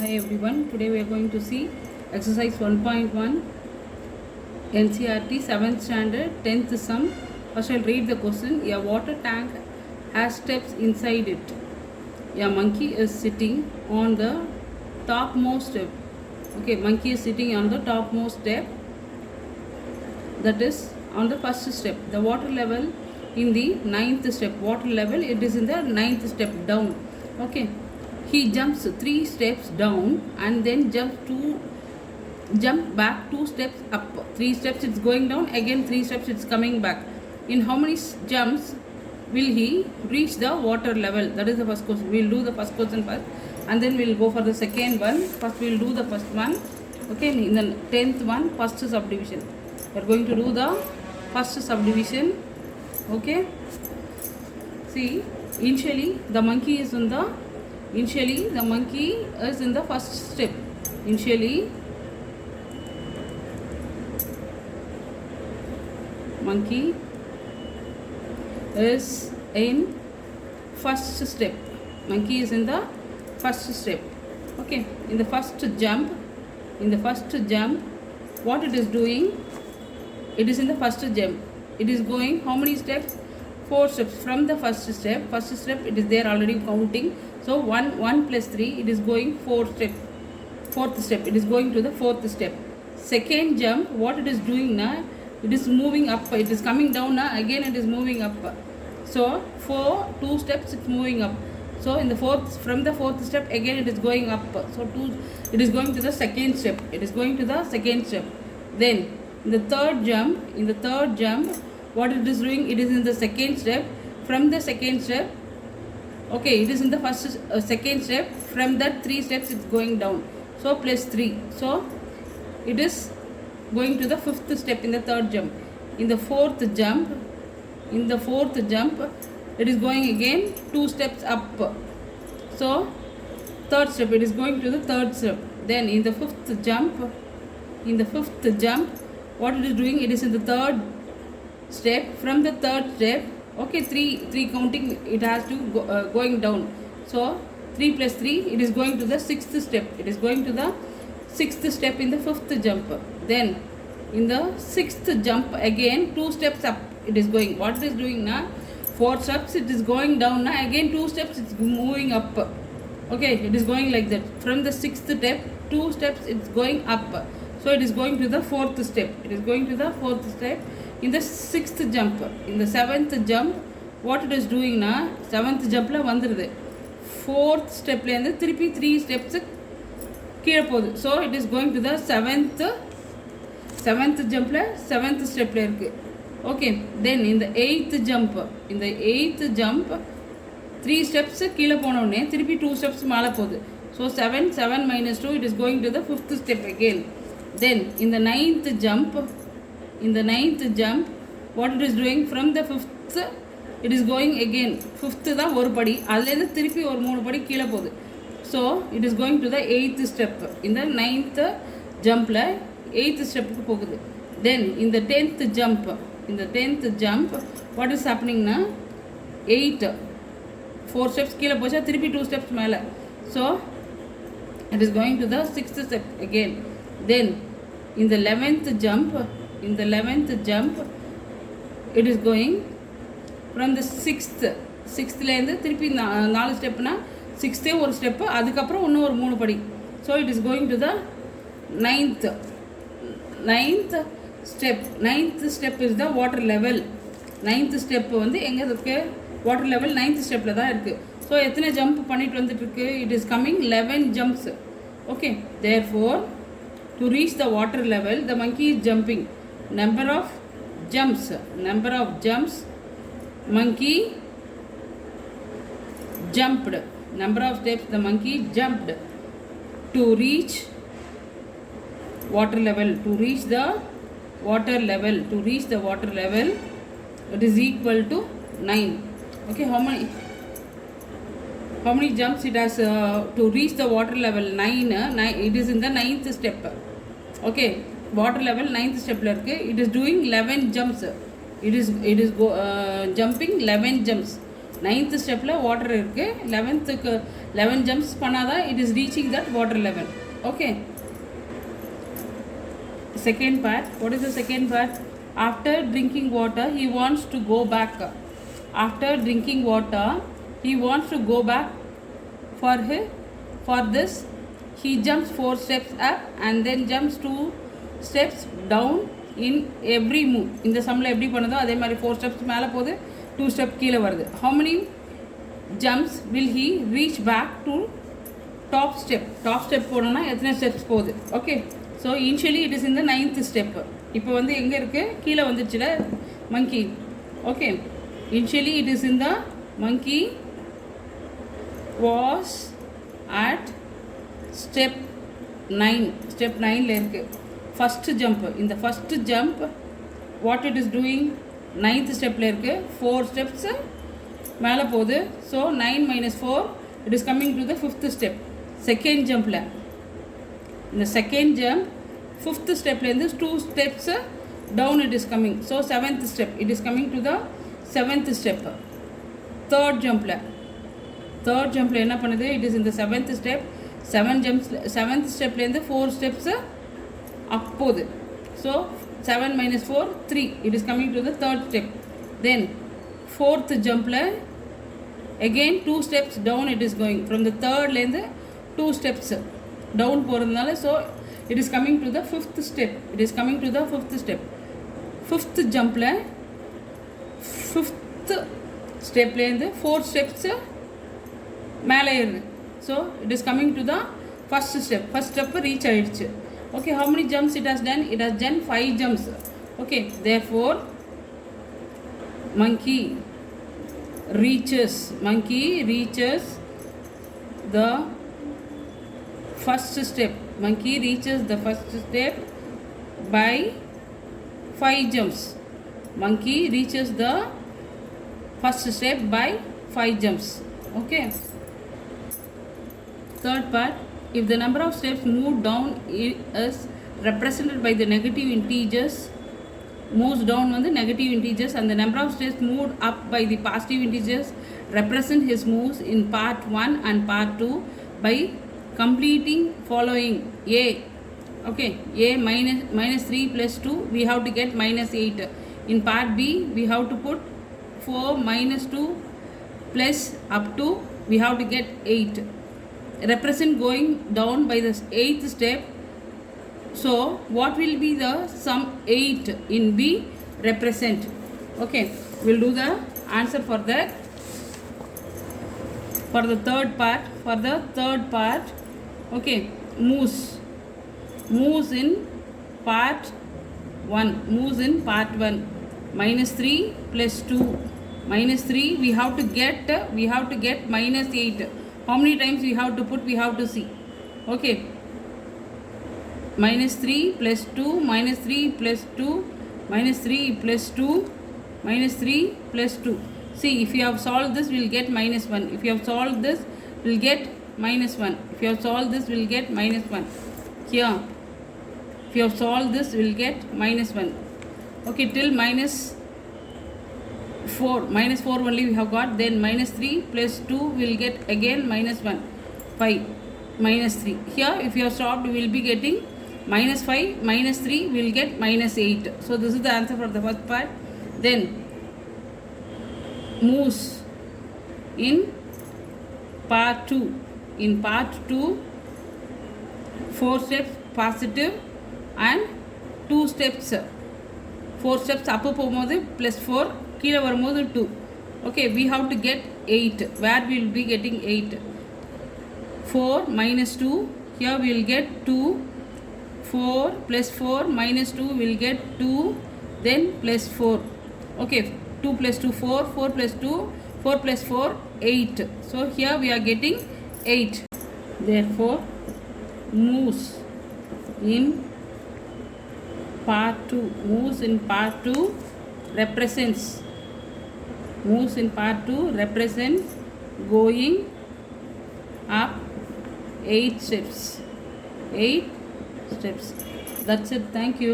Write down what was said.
Hi everyone, today we are going to see exercise 1.1 NCERT 7th standard 10th sum. First I'll read the question. A water tank has steps inside it. A monkey is sitting on the topmost step. Okay, monkey is sitting on the topmost step, that is on the first step. The water level in the 9th step. Water level, it is in the 9th step down. Okay, he jumps 3 steps down and then jump back 2 steps up. 3 steps it's going down, again 3 steps it's coming back. In how many jumps will he reach the water level? That is the first question. We'll do the first question first and then we'll go for the second one. First we'll do the first one. Okay, in the 10th one, first subdivision. We're going to do the first subdivision. Okay, see, initially the monkey is in the first step. Initially monkey is in first step. Monkey is in the first step. Okay, in the first jump, what it is doing, it is in the first jump. It is going how many steps? 4 steps from the first step. First step it is there already counting. So 1 plus 3, it is going 4 steps. Fourth step, it is going to the fourth step. Second jump, what it is doing now? It is moving up. It is coming down now. Again it is moving up. So 2 steps it's moving up. So in the from the fourth step again it is going up. So it is going to the second step. Then in the third jump, what it is doing? It is in the second step. From the second step, okay, it is in the second step. From that 3 steps it's going down. So plus 3. So it is going to the 5th step in the third jump. In the fourth jump, it is going again 2 steps up. So third step, it is going to the third step. Then in the fifth jump, what it is doing? It is in the third step. From the third step, okay, 3 counting, it has to go, going down. So 3 plus 3, it is going to the 6th step. It is going to the 6th step in the 5th jump. Then in the 6th jump again 2 steps up it is going. What it is doing now? 4 steps it is going down now. Again 2 steps it's moving up. Okay, it is going like that. From the 6th step, 2 steps it's going up. So it is going to the 4th step. In the 6th jump, in the 7th jump, what it is doing now? 7th jump la vandirudhu. 4th step la irundhu thirupi 3 steps கீழே போகுது. So it is going to the 7th jump la 7th step la இருக்கு. Okay, then in the 8th jump, 3 steps கீழே போன உடனே திருப்பி 2 steps மேலே போகுது. So 7 minus 2, it is going to the 5th step again. Then in the 9th jump, what it is doing? From the 5th, it is going again. 5th தான் ஒரு படி, அதுலேருந்து திருப்பி ஒரு 3 படி கீழே போகுது. So it is going to the 8th step. In the 9th jump la 8th step க்கு போகுது. Then in the 10th jump, what is happening na? 4 steps கீழே போச்சா, திருப்பி 2 steps மேலே. So it is going to the 6th step again. Then in the 11th jump, it is going from the 6th லேருந்து திருப்பி 4 ஸ்டெப்னா 6th ஒரு step, அதுக்கப்புறம் இன்னும் ஒரு 3 படி. So it is going to the 9th step is the water level. 9th step வந்து எங்கே இருக்குது? Water level 9th ஸ்டெப்பில் தான் இருக்குது. ஸோ எத்தனை ஜம்ப் பண்ணிட்டு வந்துட்டுருக்கு? It is coming 11 jumps. Okay, therefore to reach the water level the monkey is jumping. Number of jumps monkey jumped. Number of steps the monkey jumped to reach water level. To reach the water level, it is equal to 9. Okay, how many jumps it has to reach the water level? 9. It is in the 9th step. Okay, water level 9th step la irukku. It is doing 11 jumps. It is jumping 11 jumps. 9th ஸ்டெப்பில் water இருக்குது. 11th 11 jumps பண்ணாதான் it is reaching that water level. Okay, second part. What is the second part? After drinking water he wants to go back. After drinking water he wants to go back. For this he jumps 4 steps up and then jumps 2 steps down in every move. இந்த சம்மில் எப்படி பண்ணுதோ அதே மாதிரி 4 steps மேலே போகுது, 2 step கீழே வருது. how many jumps will he reach back to top step? Top step போனோன்னா எத்தனை ஸ்டெப்ஸ் போகுது? Okay, so initially it is இந்த 9th ஸ்டெப்பு. இப்போ வந்து எங்கே இருக்குது? கீழே வந்துச்சுல monkey. Okay, initially it is இந்த monkey was at step 9. Step 9ல இருக்குது ஃபஸ்ட்டு ஜம்ப். இந்த first jump what it is doing? 9th ஸ்டெப்பில் இருக்குது, 4 ஸ்டெப்ஸு மேலே போகுது. So 9 - 4 it is coming to the 5th step. Second ஜம்பில் இந்த செகண்ட் ஜம்ப் 5th ஸ்டெப்லேருந்து 2 steps down it is coming. So 7th step it is coming to the 7th step. Third ஜம்பில் என்ன பண்ணுது? இட் இஸ் இந்த 7th step. 7th ஸ்டெப்லேருந்து 4 steps up போகுது. So 7 - 4 3 it is coming to the third step. Then 4th ஜம்பில் again 2 steps down it is going. from the thirdலேருந்து 2 steps down போகிறதுனால so it is coming to the 5th step. It is coming to the 5th step. 5th ஜம்பில் 5th ஸ்டெப்லேருந்து 4 steps மேலே ஏறுது. So it is coming to the first step. First step reach ஆகிடுச்சு. Okay, how many jumps it has done? It has done 5 jumps. Okay, therefore monkey reaches the first step. Monkey reaches the first step by 5 jumps. Monkey reaches the first step by 5 jumps. Okay, third part. If the number of steps moved down is represented by the negative integers, moves down on the negative integers, and the number of steps moved up by the positive integers, represent his moves in part 1 and part 2 by completing following. A, okay, A minus 3 plus 2 we have to get -8. In part B we have to put 4 minus 2 plus up to we have to get 8. Represent going down by the 8th step. So what will be the sum 8 in B? Represent. Okay, we'll do the answer for that. For the third part, okay, moves in part 1. Moves in part 1. -3 plus 2. -3 we have to get -8. How many times we have to put? We have to see. Okay, -3 plus 2, -3 plus 2, -3 plus 2, -3 plus 2. See, if you have solved this, we will get -1. If you have solved this, we will get -1. If you have solved this, we will get -1. Here, if you have solved this, we will get -1. Okay, till -4 only we have got. Then -3 plus 2 will get again -1. 5 -3. Here if you have stopped we will be getting -5 -3 we will get -8. So this is the answer for the first part. Then moves in part 2. In part 2 4 steps positive and 2 steps 4 steps up போகும்போது +4 கீழே வரும்போது 2. Okay, we have to get 8. Where we will be getting 8? 4 minus 2. Here we will get 2. 4 plus 4 minus 2 will get 2. Then plus 4. Okay, 2 plus 2 4. 4 plus 2 4 plus 4 8. So here we are getting 8. Therefore moves in part 2. Moves in part 2 represents going up 8 steps. 8 steps. That's it. Thank you.